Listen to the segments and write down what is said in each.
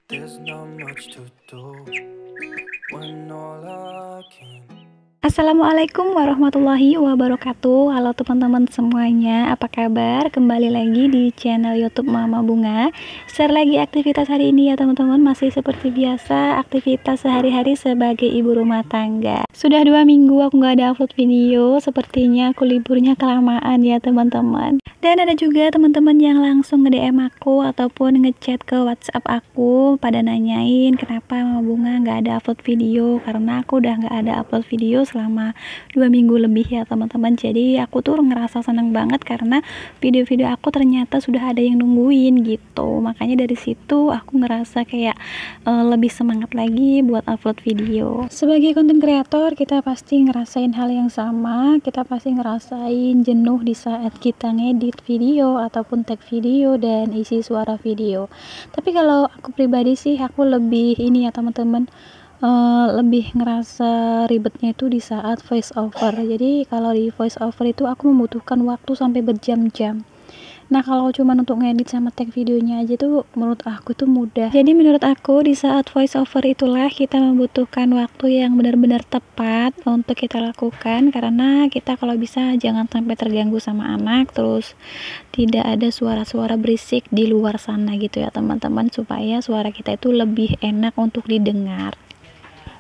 There's not much to do when all I can. Assalamualaikum warahmatullahi wabarakatuh. Halo teman-teman semuanya, apa kabar? Kembali lagi di channel YouTube Mama Bunga. Share lagi aktivitas hari ini ya teman-teman. Masih seperti biasa, aktivitas sehari-hari sebagai ibu rumah tangga. Sudah 2 minggu aku gak ada upload video. Sepertinya aku liburnya kelamaan ya teman-teman. Dan ada juga teman-teman yang langsung nge-DM aku ataupun ngechat ke WhatsApp aku pada nanyain kenapa Mama Bunga gak ada upload video. Karena aku udah gak ada upload video selama 2 minggu lebih ya teman-teman. Jadi aku tuh ngerasa seneng banget karena video-video aku ternyata sudah ada yang nungguin gitu. Makanya dari situ aku ngerasa kayak lebih semangat lagi buat upload video. Sebagai konten kreator kita pasti ngerasain hal yang sama. Kita pasti ngerasain jenuh di saat kita ngedit video ataupun tag video dan isi suara video. Tapi kalau aku pribadi sih aku lebih ini ya teman-teman, lebih ngerasa ribetnya itu di saat voice over. Jadi kalau di voice over itu aku membutuhkan waktu sampai berjam-jam. Nah kalau cuma untuk ngedit sama tag videonya aja tuh menurut aku tuh mudah. Jadi menurut aku di saat voice over itulah kita membutuhkan waktu yang benar-benar tepat untuk kita lakukan, karena kita kalau bisa jangan sampai terganggu sama anak, terus tidak ada suara-suara berisik di luar sana gitu ya teman-teman, supaya suara kita itu lebih enak untuk didengar.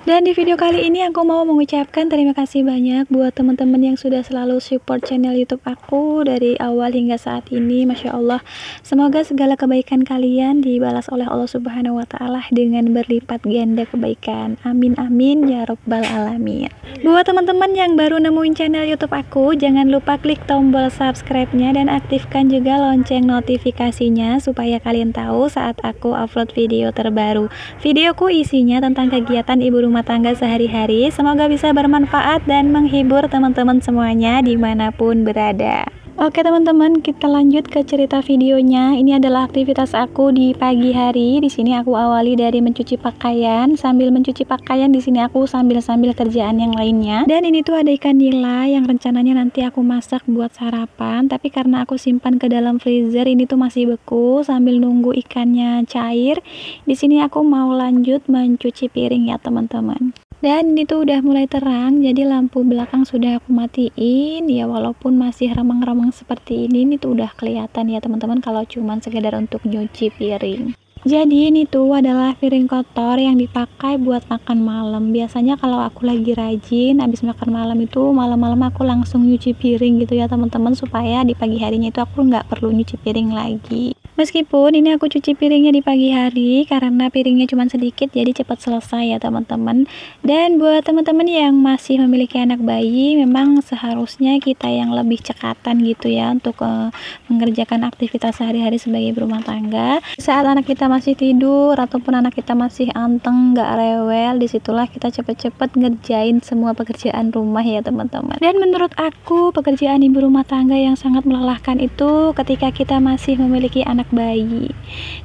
Dan di video kali ini aku mau mengucapkan terima kasih banyak buat teman-teman yang sudah selalu support channel YouTube aku dari awal hingga saat ini. Masya Allah, semoga segala kebaikan kalian dibalas oleh Allah Subhanahu Wa Taala dengan berlipat ganda kebaikan. Amin amin ya robbal alamin. Buat teman-teman yang baru nemuin channel YouTube aku, jangan lupa klik tombol subscribe-nya dan aktifkan juga lonceng notifikasinya supaya kalian tahu saat aku upload video terbaru. Videoku isinya tentang kegiatan ibu rumah tangga sehari-hari. Semoga bisa bermanfaat dan menghibur teman-teman semuanya dimanapun berada. Oke teman-teman, kita lanjut ke cerita videonya. Ini adalah aktivitas aku di pagi hari. Di sini aku awali dari mencuci pakaian. Sambil mencuci pakaian di sini aku sambil kerjaan yang lainnya. Dan ini tuh ada ikan nila yang rencananya nanti aku masak buat sarapan. Tapi karena aku simpan ke dalam freezer, ini tuh masih beku. Sambil nunggu ikannya cair, di sini aku mau lanjut mencuci piring ya teman-teman. Dan ini tuh udah mulai terang, jadi lampu belakang sudah aku matiin ya, walaupun masih remang-remang seperti ini tuh udah kelihatan ya teman-teman kalau cuman sekedar untuk nyuci piring. Jadi ini tuh adalah piring kotor yang dipakai buat makan malam. Biasanya kalau aku lagi rajin habis makan malam itu malam-malam aku langsung nyuci piring gitu ya teman-teman, supaya di pagi harinya itu aku nggak perlu nyuci piring lagi. Meskipun ini aku cuci piringnya di pagi hari karena piringnya cuma sedikit, jadi cepat selesai ya teman-teman. Dan buat teman-teman yang masih memiliki anak bayi, memang seharusnya kita yang lebih cekatan gitu ya untuk mengerjakan aktivitas sehari-hari sebagai ibu rumah tangga. Saat anak kita masih tidur ataupun anak kita masih anteng, nggak rewel, disitulah kita cepet-cepet ngerjain semua pekerjaan rumah ya teman-teman. Dan menurut aku pekerjaan ibu rumah tangga yang sangat melelahkan itu ketika kita masih memiliki anak bayi,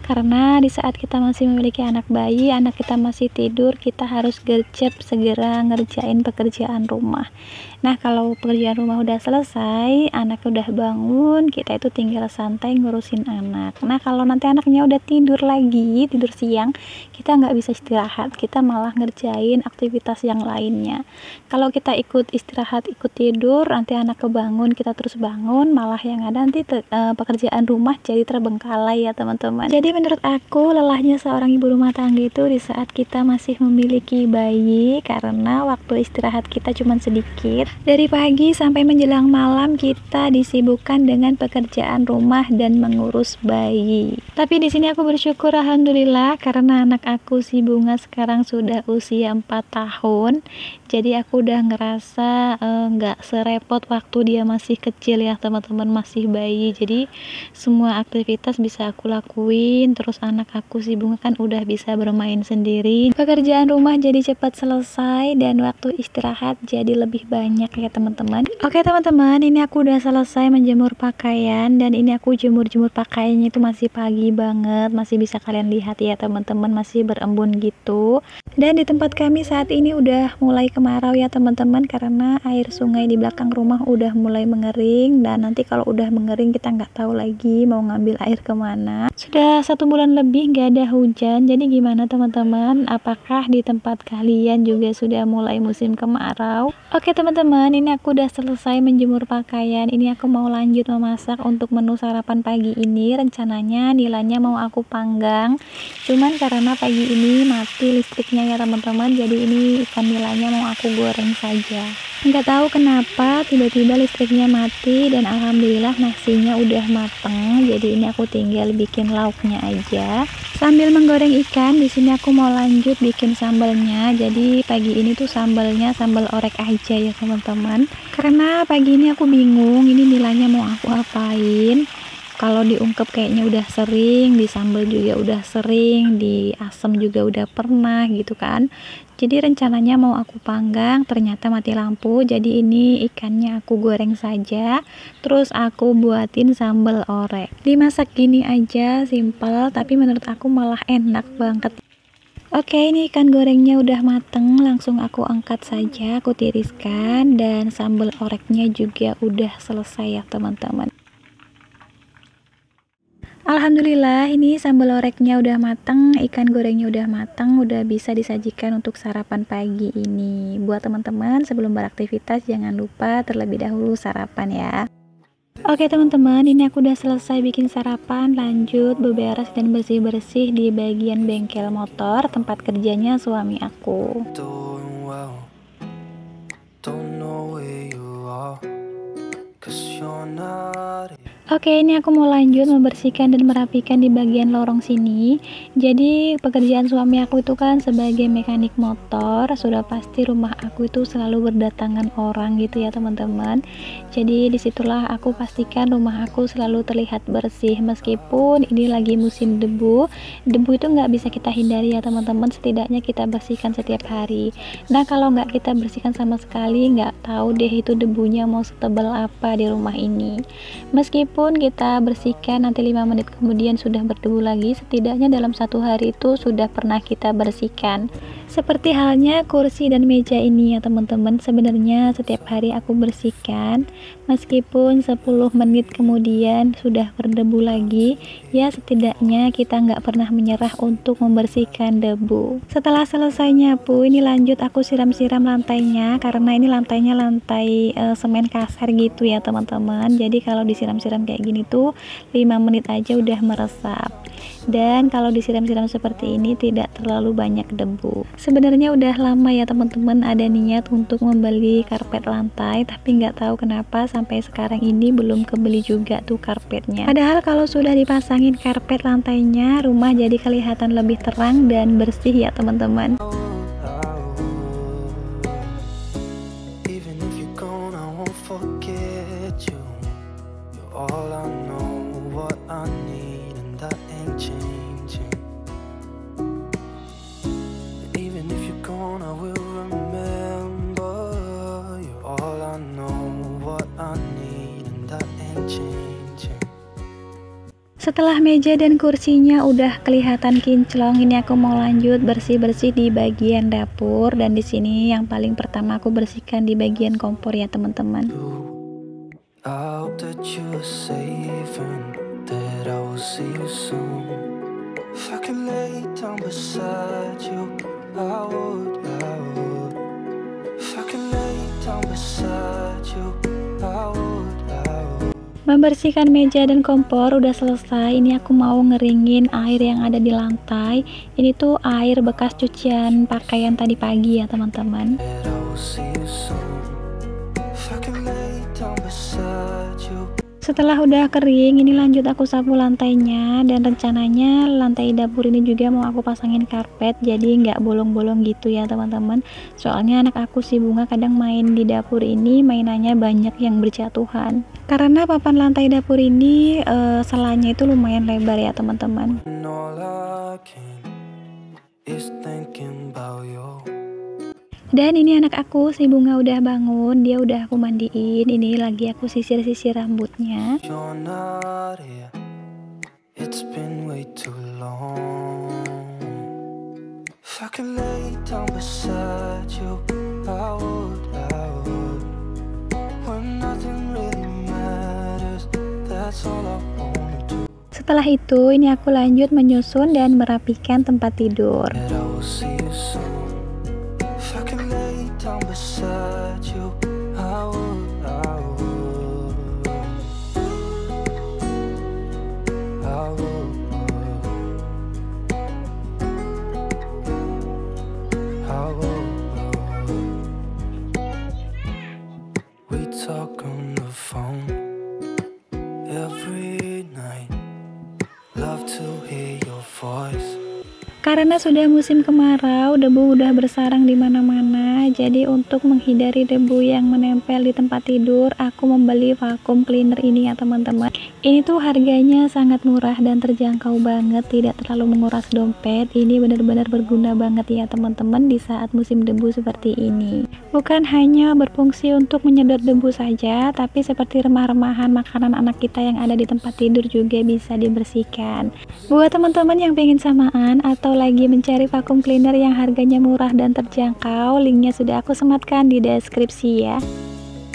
karena di saat kita masih memiliki anak bayi, anak kita masih tidur, kita harus gercep segera ngerjain pekerjaan rumah. Nah kalau pekerjaan rumah udah selesai, anak udah bangun, kita itu tinggal santai ngurusin anak. Nah kalau nanti anaknya udah tidur lagi, tidur siang, kita nggak bisa istirahat, kita malah ngerjain aktivitas yang lainnya. Kalau kita ikut istirahat, ikut tidur, nanti anak kebangun, kita terus bangun, malah yang ada nanti pekerjaan rumah jadi terbengkalai ya teman-teman. Jadi menurut aku lelahnya seorang ibu rumah tangga itu di saat kita masih memiliki bayi, karena waktu istirahat kita cuma sedikit. Dari pagi sampai menjelang malam kita disibukkan dengan pekerjaan rumah dan mengurus bayi. Tapi di sini aku bersyukur alhamdulillah karena anak aku si Bunga sekarang sudah usia 4 tahun. Jadi aku udah ngerasa nggak serepot waktu dia masih kecil ya teman-teman, masih bayi. Jadi semua aktivitas bisa aku lakuin, terus anak aku si Bunga kan udah bisa bermain sendiri. Pekerjaan rumah jadi cepat selesai dan waktu istirahat jadi lebih banyak ya teman-teman. Oke teman-teman, ini aku udah selesai menjemur pakaian dan ini aku jemur pakaiannya itu masih pagi banget, masih bisa bisa kalian lihat ya teman-teman, masih berembun gitu. Dan di tempat kami saat ini udah mulai kemarau ya teman-teman, karena air sungai di belakang rumah udah mulai mengering. Dan nanti kalau udah mengering kita nggak tahu lagi mau ngambil air kemana. Sudah 1 bulan lebih nggak ada hujan, jadi gimana teman-teman, apakah di tempat kalian juga sudah mulai musim kemarau? Oke teman-teman, ini aku udah selesai menjemur pakaian. Ini aku mau lanjut memasak untuk menu sarapan pagi ini. Rencananya nilainya mau aku panggang, cuman karena pagi ini mati listriknya ya teman-teman, jadi ini ikan nilainya mau aku goreng saja. Nggak tahu kenapa tiba-tiba listriknya mati, dan alhamdulillah nasinya udah mateng. Jadi ini aku tinggal bikin lauknya aja. Sambil menggoreng ikan, di sini aku mau lanjut bikin sambalnya. Jadi pagi ini tuh sambalnya sambal orek aja ya teman-teman. Karena pagi ini aku bingung ini nilainya mau aku apain. Kalau diungkep kayaknya udah sering, di sambal juga udah sering, di asam juga udah pernah gitu kan. Jadi rencananya mau aku panggang, ternyata mati lampu. Jadi ini ikannya aku goreng saja, terus aku buatin sambal orek. Dimasak gini aja, simple, tapi menurut aku malah enak banget. Oke, ini ikan gorengnya udah mateng, langsung aku angkat saja, aku tiriskan, dan sambal oreknya juga udah selesai ya teman-teman. Alhamdulillah ini sambal oreknya udah mateng, ikan gorengnya udah mateng, udah bisa disajikan untuk sarapan pagi ini. Buat teman-teman sebelum beraktivitas jangan lupa terlebih dahulu sarapan ya. Oke teman-teman, ini aku udah selesai bikin sarapan, lanjut beberes dan bersih-bersih di bagian bengkel motor tempat kerjanya suami aku. Doing well, don't know where you are, 'cause you're not here. Oke, ini aku mau lanjut membersihkan dan merapikan di bagian lorong sini. Jadi pekerjaan suami aku itu kan sebagai mekanik motor, sudah pasti rumah aku itu selalu berdatangan orang gitu ya teman-teman. Jadi disitulah aku pastikan rumah aku selalu terlihat bersih, meskipun ini lagi musim debu. Debu itu nggak bisa kita hindari ya teman-teman, setidaknya kita bersihkan setiap hari. Nah kalau nggak kita bersihkan sama sekali, nggak tahu deh itu debunya mau setebal apa di rumah ini. Meskipun kita bersihkan nanti 5 menit kemudian sudah berdebu lagi, setidaknya dalam 1 hari itu sudah pernah kita bersihkan. Seperti halnya kursi dan meja ini ya teman-teman, sebenarnya setiap hari aku bersihkan, meskipun 10 menit kemudian sudah berdebu lagi, ya setidaknya kita nggak pernah menyerah untuk membersihkan debu. Setelah selesai nyapu, ini lanjut aku siram-siram lantainya, karena ini lantainya lantai semen kasar gitu ya teman-teman. Jadi kalau disiram-siram kayak gini tuh 5 menit aja udah meresap. Dan kalau disiram-siram seperti ini tidak terlalu banyak debu. Sebenarnya udah lama ya teman-teman ada niat untuk membeli karpet lantai, tapi nggak tahu kenapa sampai sekarang ini belum kebeli juga tuh karpetnya. Padahal kalau sudah dipasangin karpet lantainya, rumah jadi kelihatan lebih terang dan bersih ya teman-teman. Even if you're gone, I won't forget you. You're all I know, what I need, and that ain't changing. And even if you're gone, I will remember. You're all I know, what I need, and that ain't changing. Setelah meja dan kursinya udah kelihatan kinclong, ini aku mau lanjut bersih-bersih di bagian dapur. Dan di sini yang paling pertama aku bersihkan di bagian kompor ya teman-teman. I hope that you're safe and that I will see you soon. If I could lay down beside you, I would. If I could lay down beside you, I would. Membersihkan meja dan kompor udah selesai. Ini aku mau ngeringin air yang ada di lantai. Ini tuh air bekas cucian pakaian tadi pagi ya teman-teman. That I will see you soon. If I could lay down beside you. Setelah udah kering, ini lanjut aku sapu lantainya. Dan rencananya lantai dapur ini juga mau aku pasangin karpet, jadi nggak bolong-bolong gitu ya teman-teman. Soalnya anak aku si Bunga kadang main di dapur ini, mainannya banyak yang berjatuhan. Karena papan lantai dapur ini selanya itu lumayan lebar ya teman-teman. And all I can is thinking about you. Dan ini anak aku si Bunga udah bangun, dia udah aku mandiin. Ini lagi aku sisir-sisir rambutnya. You're not here, It's been way too long. If I could lay down beside you, I would. When nothing really matters, that's all I wanna do. Setelah itu, ini aku lanjut menyusun dan merapikan tempat tidur. That I will see you soon. If I could lay down beside you, I would. We talk on the phone every night. Love to hear your voice. Karena sudah musim kemarau, debu udah bersarang di mana-mana. Jadi untuk menghindari debu yang menempel di tempat tidur, aku membeli vacuum cleaner ini ya teman-teman. Ini tuh harganya sangat murah dan terjangkau banget, tidak terlalu menguras dompet. Ini benar-benar berguna banget ya teman-teman di saat musim debu seperti ini. Bukan hanya berfungsi untuk menyedot debu saja, tapi seperti remah-remahan makanan anak kita yang ada di tempat tidur juga bisa dibersihkan. Buat teman-teman yang pengen samaan atau lagi mencari vacuum cleaner yang harganya murah dan terjangkau, linknya sudah aku sematkan di deskripsi ya.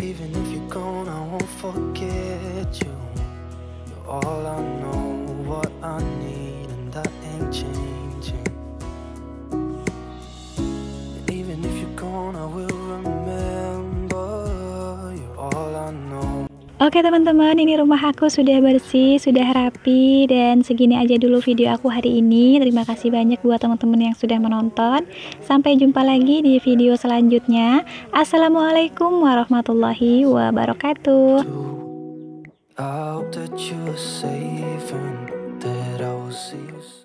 Even if you're gone, I won't forget you. You're all I know, what I need, and that ain't changing. And even if you're gone, I will remember. You're all I know. Oke teman-teman, ini rumah aku sudah bersih, sudah rapi, dan segini aja dulu video aku hari ini. Terima kasih banyak buat teman-teman yang sudah menonton. Sampai jumpa lagi di video selanjutnya. Assalamualaikum warahmatullahi wabarakatuh. I hope that you are safe and that I will see you soon.